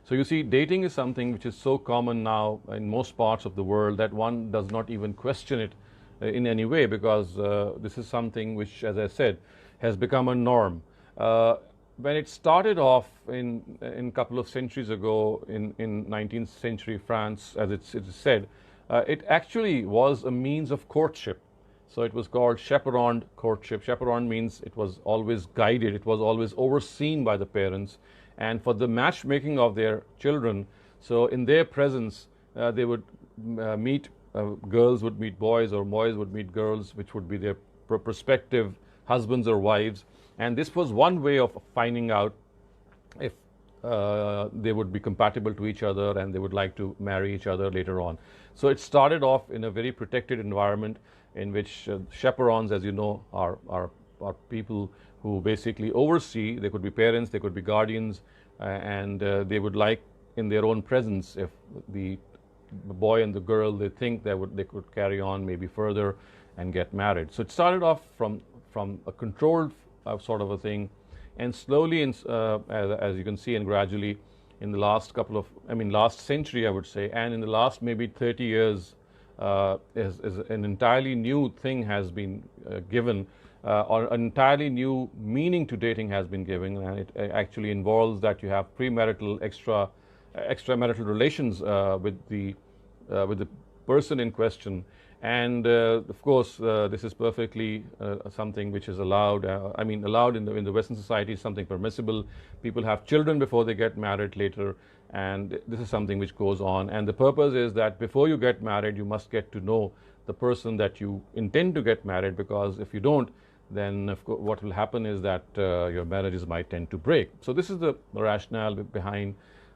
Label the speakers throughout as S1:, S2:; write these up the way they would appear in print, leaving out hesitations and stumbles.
S1: So you see, dating is something which is so common now in most parts of the world that one does not even question it in any way, because this is something which, as I said, has become a norm. When it started off in a couple of centuries ago in 19th century France, as it is said, it actually was a means of courtship. So it was called chaperoned courtship. Chaperoned means it was always guided, it was always overseen by the parents, and for the matchmaking of their children. So in their presence, they would meet, girls would meet boys, or boys would meet girls, which would be their prospective husbands or wives. And this was one way of finding out if they would be compatible to each other and they would like to marry each other later on. So it started off in a very protected environment in which chaperons, as you know, are people who basically oversee. They could be parents, they could be guardians, and they would like, in their own presence, if the boy and the girl, they think they could carry on maybe further and get married. So it started off from a controlled sort of a thing, and slowly, as you can see, and gradually, in the last last century, I would say, and in the last maybe 30 years, is an entirely new thing has been given, or an entirely new meaning to dating has been given, and it actually involves that you have premarital, extramarital relations with the person in question. And of course, this is perfectly something which is allowed. Allowed in the Western society, is something permissible. People have children before they get married later, and this is something which goes on. And the purpose is that before you get married, you must get to know the person that you intend to get married, because if you don't, then of course what will happen is that your marriages might tend to break. So this is the rationale behind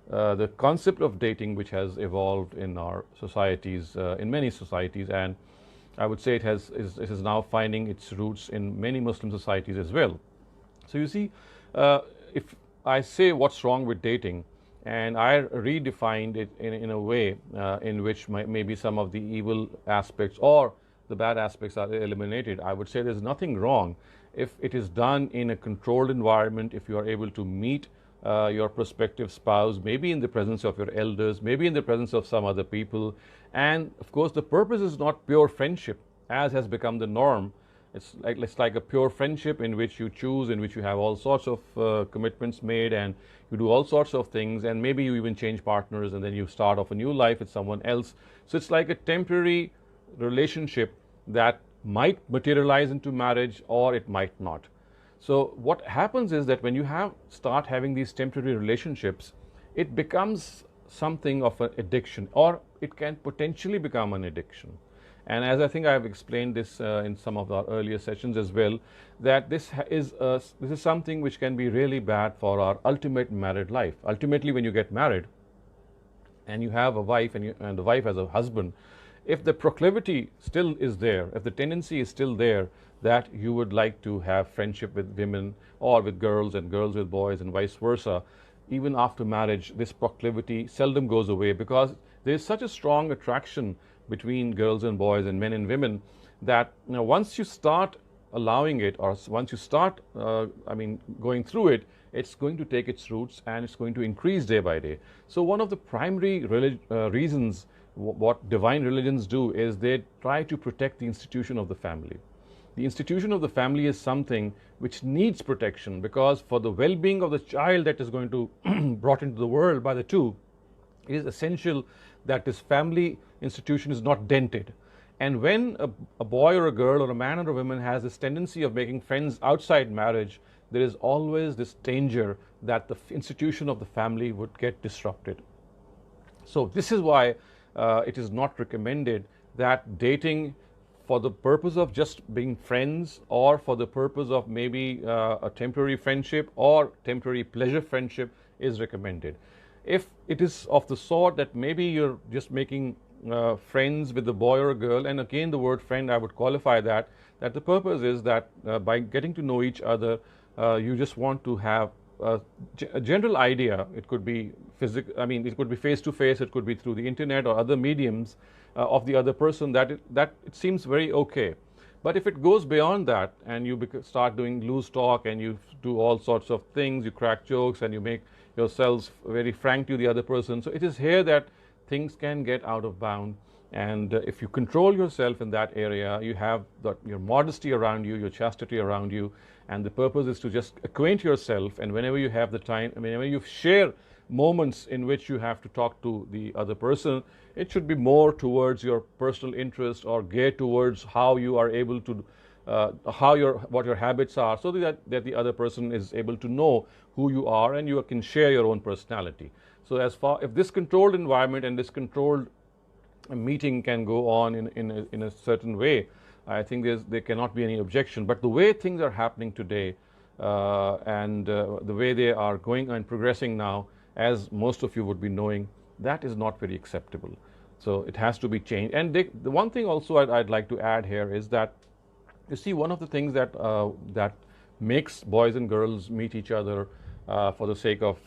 S1: the concept of dating, which has evolved in our societies, in many societies, and I would say it is now finding its roots in many Muslim societies as well. So you see, if I say what's wrong with dating, and I redefined it in a way in which maybe some of the evil aspects or the bad aspects are eliminated, I would say there's nothing wrong if it is done in a controlled environment, if you are able to meet your prospective spouse, maybe in the presence of your elders, maybe in the presence of some other people. And of course, the purpose is not pure friendship, as has become the norm. It's like a pure friendship in which you choose, in which you have all sorts of commitments made, and you do all sorts of things, and maybe you even change partners, and then you start off a new life with someone else. So it's like a temporary relationship that might materialize into marriage, or it might not. So what happens is that when you start having these temporary relationships, it becomes something of an addiction, or it can potentially become an addiction. And as I think I have explained this in some of our earlier sessions as well, that this is something which can be really bad for our ultimate married life. Ultimately, when you get married and you have a wife, and the wife has a husband, if the proclivity still is there, if the tendency is still there that you would like to have friendship with women or with girls and girls with boys and vice versa, even after marriage, this proclivity seldom goes away, because there is such a strong attraction between girls and boys and men and women that once you start allowing it, or once you start going through it, it's going to take its roots and it's going to increase day by day. So one of the primary reasons what divine religions do is they try to protect the institution of the family. The institution of the family is something which needs protection, because for the well-being of the child that is going to brought into the world by the two, it is essential that this family institution is not dented. And when a boy or a girl, or a man or a woman, has this tendency of making friends outside marriage, there is always this danger that the institution of the family would get disrupted. So this is why it is not recommended that dating for the purpose of just being friends, or for the purpose of maybe a temporary friendship or temporary pleasure friendship, is recommended. If it is of the sort that maybe you're just making friends with a boy or a girl, and again the word friend, I would qualify that the purpose is that by getting to know each other, you just want to have a general idea. It could be physical, it could be face to face, it could be through the internet or other mediums of the other person, that it seems very okay. But if it goes beyond that, and you start doing loose talk, and you do all sorts of things, you crack jokes, and you make yourselves very frank to the other person. So it is here that things can get out of bound. And if you control yourself in that area, you have your modesty around you, your chastity around you, and the purpose is to just acquaint yourself. And whenever you have the time, whenever you share moments in which you have to talk to the other person, it should be more towards your personal interest or geared towards how you are able to, what your habits are, so that the other person is able to know who you are and you can share your own personality. So if this controlled environment and this controlled a meeting can go on in a certain way, I think there cannot be any objection. But the way things are happening today, and the way they are going and progressing now, as most of you would be knowing, that is not very acceptable. So it has to be changed. And the one thing also I'd like to add here is that, you see, one of the things that that makes boys and girls meet each other for the sake of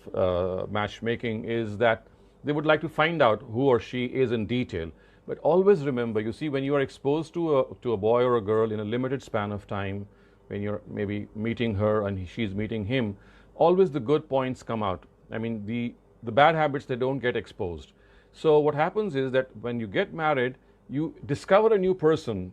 S1: matchmaking is that they would like to find out who or she is in detail. But always remember, you see, when you are exposed to a boy or a girl in a limited span of time, when you're maybe meeting her and she's meeting him, always the good points come out. I mean, the bad habits, they don't get exposed. So what happens is that when you get married, you discover a new person,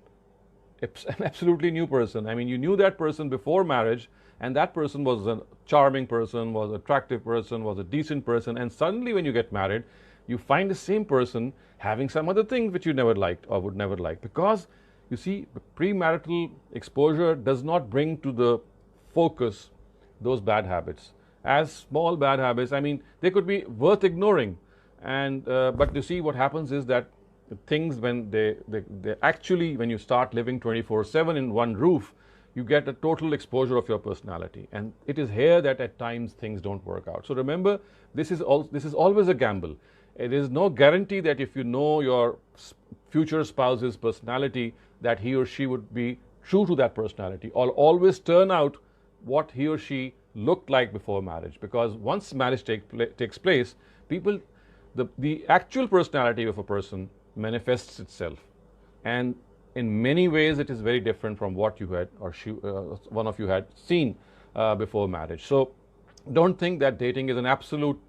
S1: an absolutely new person. I mean, you knew that person before marriage, and that person was a charming person, was an attractive person, was a decent person, and suddenly when you get married, you find the same person having some other things which you never liked or would never like. Because, you see, premarital exposure does not bring to the focus those bad habits. As small bad habits, I mean, they could be worth ignoring. And but you see, what happens is that things, when they actually, when you start living 24/7 in one roof, you get a total exposure of your personality, and it is here that at times things don't work out. So remember, this is always a gamble. It is no guarantee that if you know your future spouse's personality, that he or she would be true to that personality, or always turn out what he or she looked like before marriage. Because once marriage takes place, the actual personality of a person manifests itself, and in many ways it is very different from what you had or one of you had seen before marriage. So don't think that dating is an absolute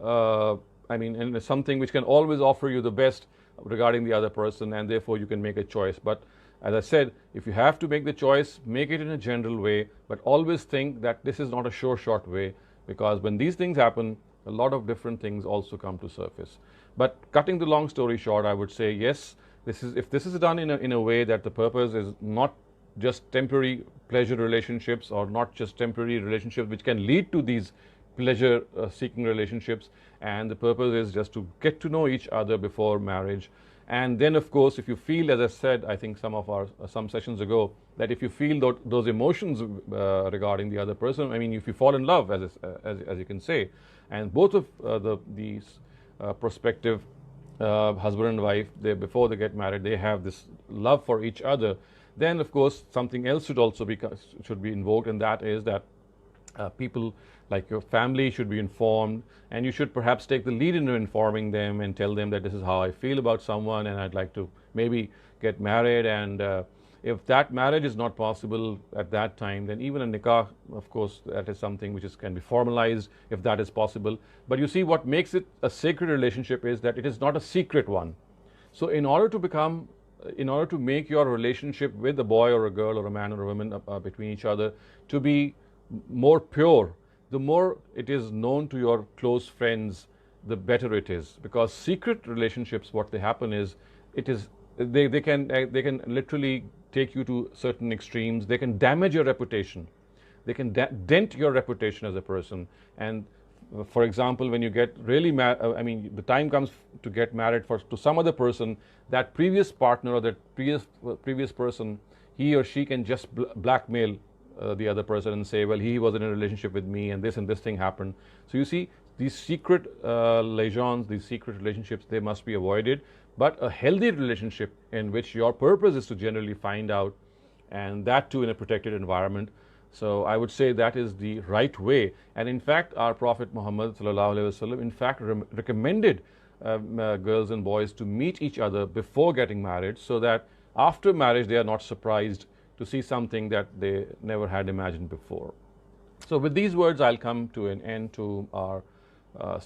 S1: and it's something which can always offer you the best regarding the other person, and therefore you can make a choice. But as I said, if you have to make the choice, make it in a general way, but always think that this is not a sure shot way, because when these things happen, a lot of different things also come to surface. But cutting the long story short, I would say yes, if this is done in a way that the purpose is not just temporary pleasure relationships, or not just temporary relationships which can lead to these pleasure seeking relationships, and the purpose is just to get to know each other before marriage. And then, of course, if you feel, as I said, I think some sessions ago, that if you feel those emotions regarding the other person, I mean, if you fall in love, as you can say, and both of these prospective husband and wife, before they get married, they have this love for each other, then of course something else should be invoked, and that is that people like your family should be informed, and you should perhaps take the lead in informing them and tell them that this is how I feel about someone, and I'd like to maybe get married. And if that marriage is not possible at that time, then even a nikah, of course, that is something which can be formalized if that is possible. But you see, what makes it a sacred relationship is that it is not a secret one. So in order to make your relationship with a boy or a girl or a man or a woman between each other to be more pure, the more it is known to your close friends, the better it is. Because secret relationships, what they happen is, they can literally take you to certain extremes. They can damage your reputation. They can dent your reputation as a person. And for example, when you get really the time comes to get married to some other person, that previous partner or that previous person, he or she can just blackmail the other person and say, well, he was in a relationship with me and this thing happened. So you see, these secret liaisons, these secret relationships, they must be avoided. But a healthy relationship in which your purpose is to generally find out, and that too in a protected environment. So I would say that is the right way. And in fact, our Prophet Muhammad ﷺ in fact recommended girls and boys to meet each other before getting married, so that after marriage they are not surprised to see something that they never had imagined before. So with these words, I'll come to an end to our uh,